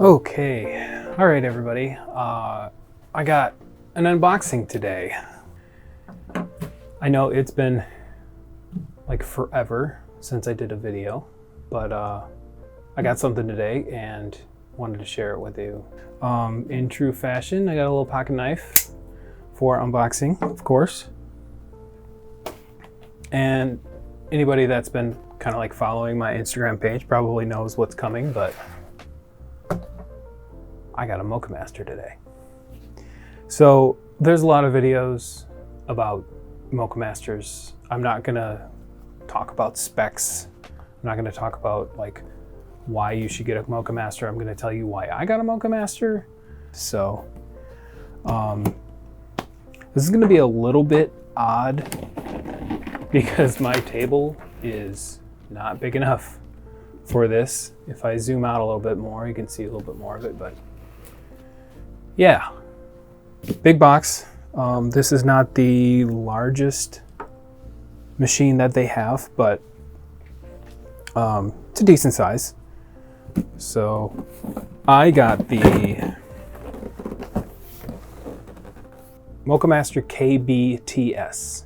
Okay, all right, everybody. I got an unboxing today. I know it's been like forever since I did a video, but I got something today and wanted to share it with you. In true fashion, I got a little pocket knife for unboxing, of course. And anybody that's been kind of like following my Instagram page probably knows what's coming, but I got a Moccamaster today. So there's a lot of videos about Moccamasters. I'm not gonna talk about specs. I'm not gonna talk about like why you should get a Moccamaster. I'm gonna tell you why I got a Moccamaster. So this is gonna be a little bit odd because my table is not big enough for this. If I zoom out a little bit more, you can see a little bit more of it, but yeah, big box. This is not the largest machine that they have, but it's a decent size. So I got the Moccamaster KBTS,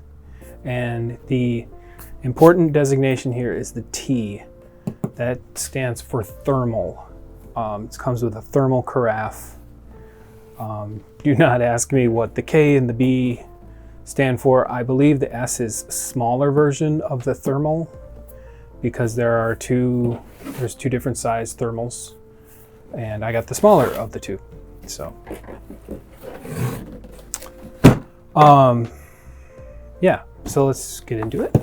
and the important designation here is the T. That stands for thermal. It comes with a thermal carafe. Do not ask me what the K and the B stand for. I believe the S is a smaller version of the thermal because there's two different size thermals, and I got the smaller of the two. So yeah, so let's get into it.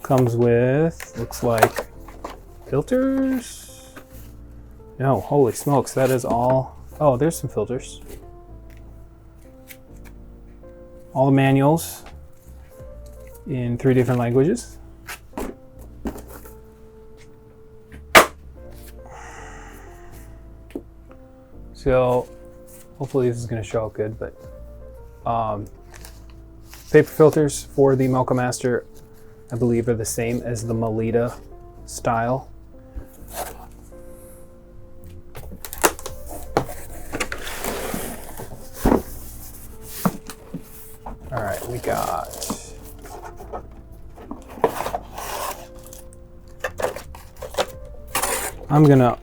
Comes with, looks like, filters. No, holy smokes, that is all. Oh, there's some filters. All the manuals in 3 different languages. So hopefully this is going to show up good, but paper filters for the Moccamaster, I believe, are the same as the Melita style. All right, we got I'm gonna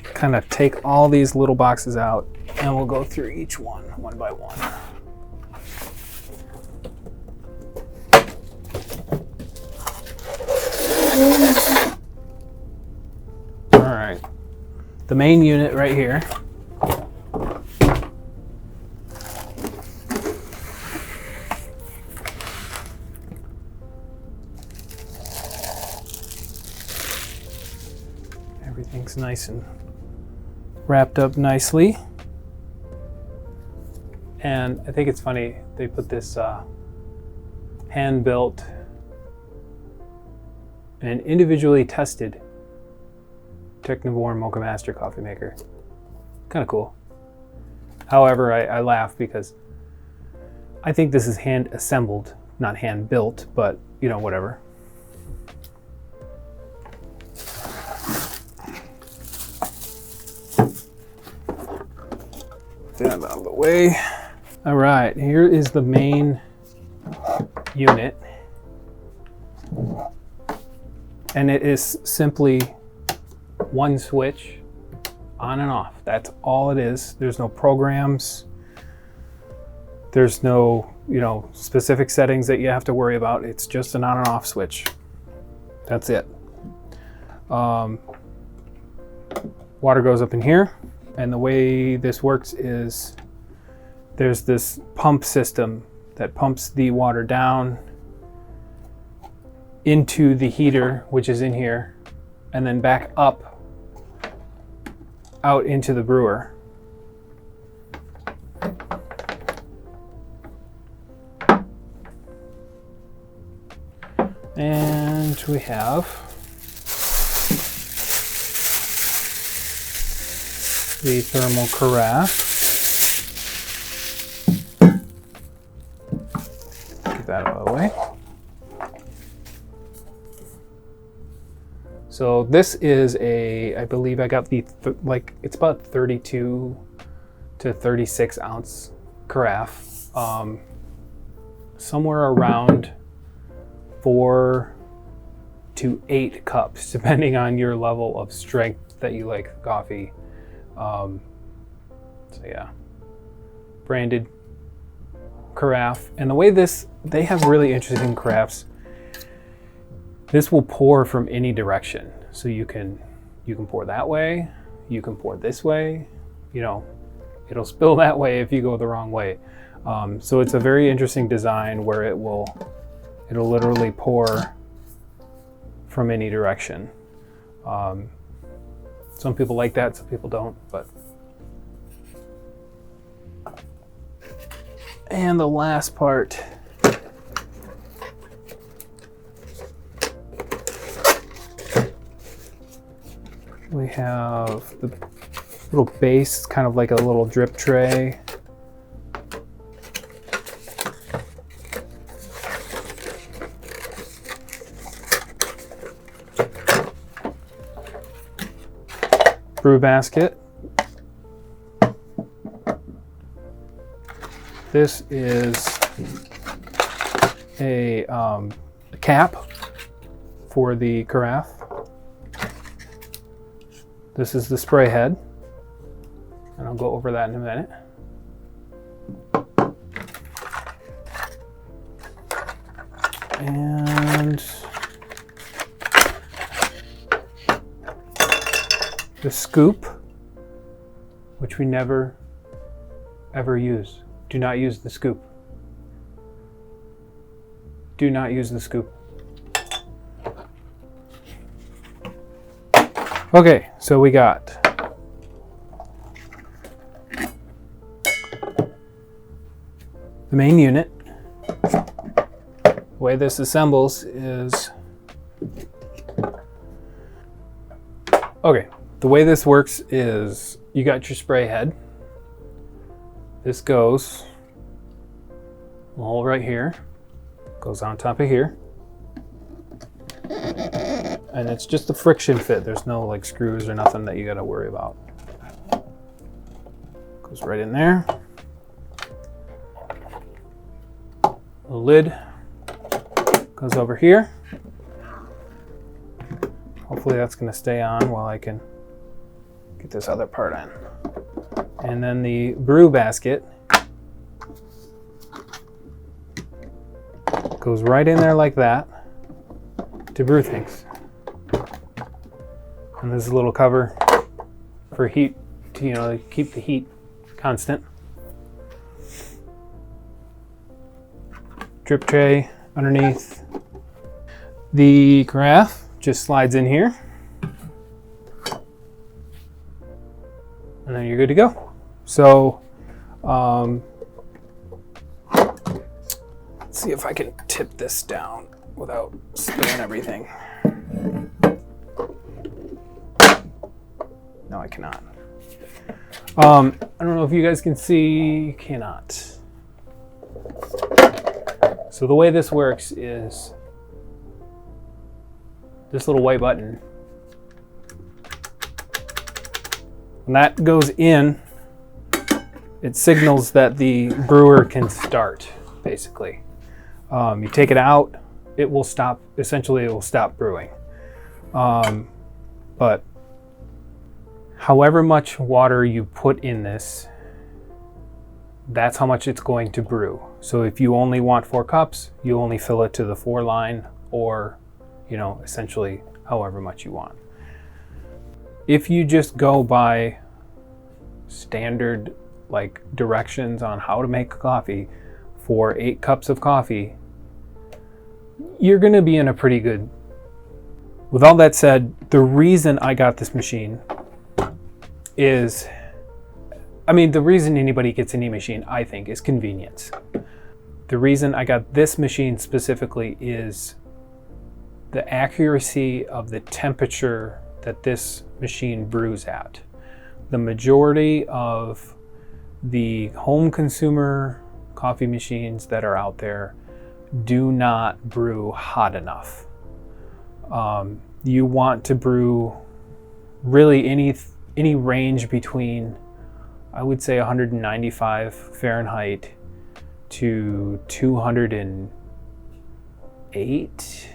kind of take all these little boxes out and we'll go through each one by one. All right, the main unit right here. Everything's nice and wrapped up nicely. And I think it's funny, they put this hand-built and individually tested Technivorm Moccamaster coffee maker. Kind of cool. However, I laugh because I think this is hand assembled, not hand built, but you know, whatever. That out of the way. All right, here is the main unit. And it is simply one switch on and off. That's all it is. There's no programs. There's no, specific settings that you have to worry about. It's just an on and off switch. That's it. Water goes up in here. And the way this works is there's this pump system that pumps the water down into the heater, which is in here, and then back up out into the brewer. And we have the thermal carafe. Get that out of the way. So this is I believe I got the, it's about 32 to 36 ounce carafe. Somewhere around 4 to 8 cups, depending on your level of strength that you like the coffee. So yeah, branded carafe. And the way they have really interesting carafes. This will pour from any direction. So you can pour that way, you can pour this way, it'll spill that way if you go the wrong way. So it's a very interesting design where it'll literally pour from any direction. Some people like that, some people don't, but. And the last part, we have the little base. It's kind of like a little drip tray. Brew basket. This is a cap for the carafe. This is the spray head, and I'll go over that in a minute. And the scoop, which we never ever use. Do not use the scoop. Do not use the scoop. Okay, so we got the main unit. The way this assembles is, okay, the way this works is you got your spray head. This goes all right here, goes on top of here. And it's just a friction fit. There's no like screws or nothing that you got to worry about. Goes right in there. The lid goes over here. Hopefully that's going to stay on while I can get this other part on. And then the brew basket goes right in there like that to brew things. And there's a little cover for heat to keep the heat constant. Drip tray underneath. The carafe just slides in here. And then you're good to go. So, let's see if I can tip this down without spilling everything. No, I cannot. I don't know if you guys can see. You cannot. So the way this works is this little white button. When that goes in, it signals that the brewer can start, basically. You take it out, it will stop, essentially it will stop brewing. But however much water you put in this, that's how much it's going to brew. So if you only want 4 cups, you only fill it to the 4 line, or, essentially however much you want. If you just go by standard directions on how to make coffee for 8 cups of coffee, you're going to be in a pretty good. With all that said, the reason I got this machine is, the reason anybody gets any machine, I think, is convenience. The reason I got this machine specifically is the accuracy of the temperature that this machine brews at. the majority of the home consumer coffee machines that are out there do not brew hot enough. You want to brew really any range between, I would say, 195 Fahrenheit to 208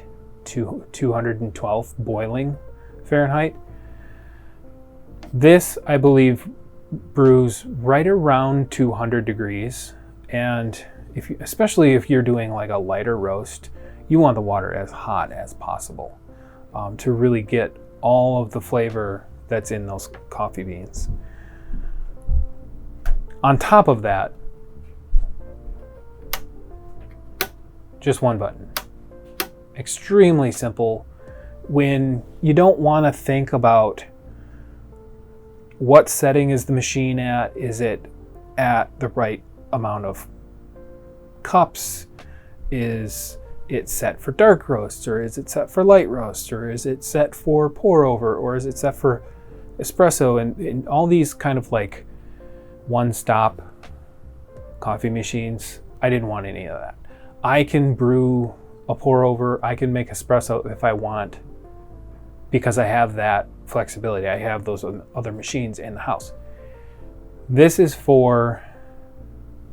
to 212 boiling Fahrenheit. This, I believe, brews right around 200 degrees. And especially if you're doing like a lighter roast, you want the water as hot as possible to really get all of the flavor that's in those coffee beans. On top of that, just one button. Extremely simple. When you don't want to think about what setting is the machine at, is it at the right amount of cups? Is it set for dark roast, or is it set for light roast, or is it set for pour over, or is it set for espresso? And all these kind of like one-stop coffee machines, I didn't want any of that. I can brew a pour over, I can make espresso if I want, because I have that flexibility. I have those other machines in the house. This is for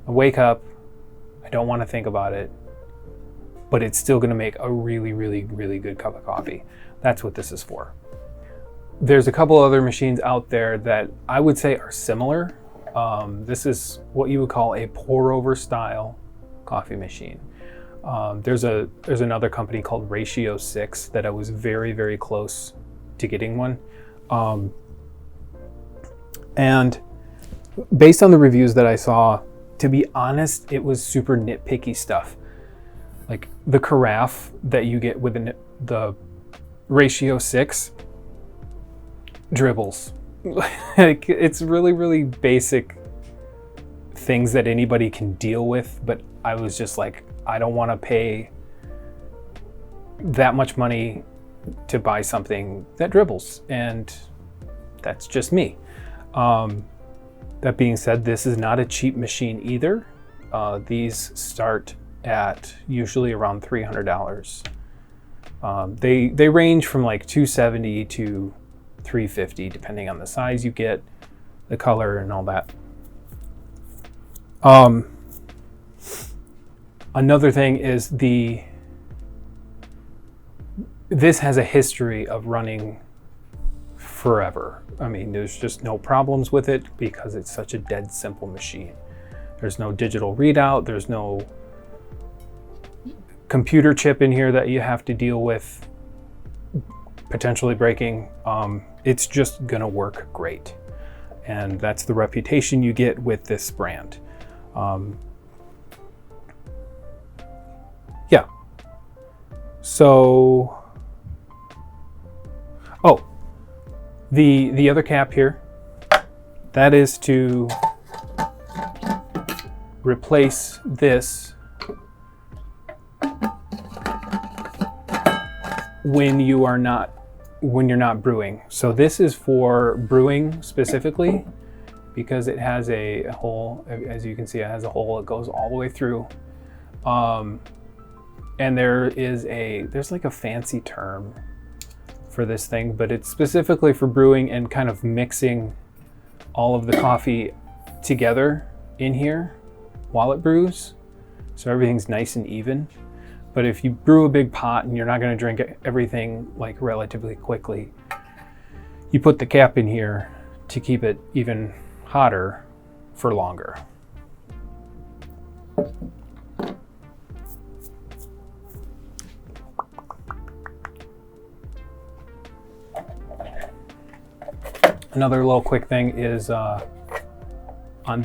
I wake up, I don't want to think about it, but it's still going to make a really, really, really good cup of coffee. That's what this is for. There's a couple other machines out there that I would say are similar. This is what you would call a pour over style coffee machine. There's another company called Ratio 6 that I was very, very close to getting one. And based on the reviews that I saw, to be honest, it was super nitpicky stuff. Like the carafe that you get with the Ratio 6 dribbles. Like, it's really, really basic things that anybody can deal with, but I was just like, I don't want to pay that much money to buy something that dribbles, and that's just me. That being said, this is not a cheap machine either. These start at usually around $300. They range from like $270 to $350 depending on the size you get, the color, and all that. Another thing is this has a history of running forever. I mean, there's just no problems with it because it's such a dead simple machine. There's no digital readout. There's no computer chip in here that you have to deal with potentially breaking. It's just gonna work great. And that's the reputation you get with this brand. Yeah. So, the other cap here, that is to replace this when you're not brewing. So this is for brewing specifically, because it has a hole. As you can see, it has a hole. It goes all the way through. And there's like a fancy term for this thing, but it's specifically for brewing and kind of mixing all of the coffee together in here while it brews, so everything's nice and even. But if you brew a big pot and you're not going to drink everything like relatively quickly, you put the cap in here to keep it even hotter for longer. Another little quick thing is on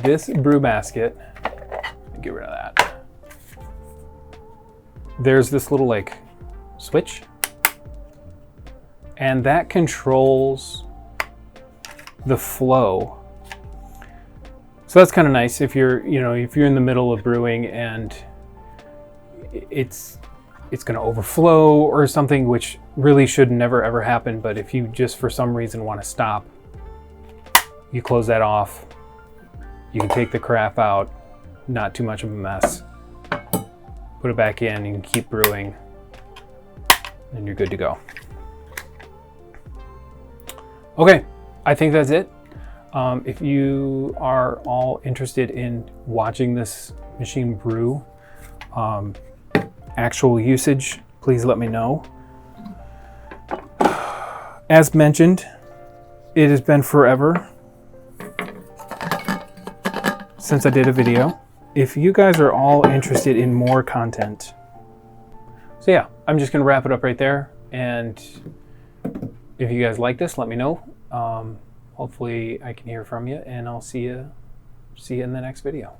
this brew basket, get rid of that. There's this little like switch, and that controls the flow. So that's kind of nice if you're in the middle of brewing and it's going to overflow or something, which really should never ever happen. But if you just for some reason want to stop, You close that off. You can take the carafe out, not too much of a mess. Put it back in, you can keep brewing, and you're good to go. Okay, I think that's it. If you are all interested in watching this machine brew, actual usage, please let me know. As mentioned, it has been forever since I did a video. If you guys are all interested in more content, so yeah, I'm just gonna wrap it up right there. And if you guys like this, let me know. Hopefully I can hear from you, and I'll see you in the next video.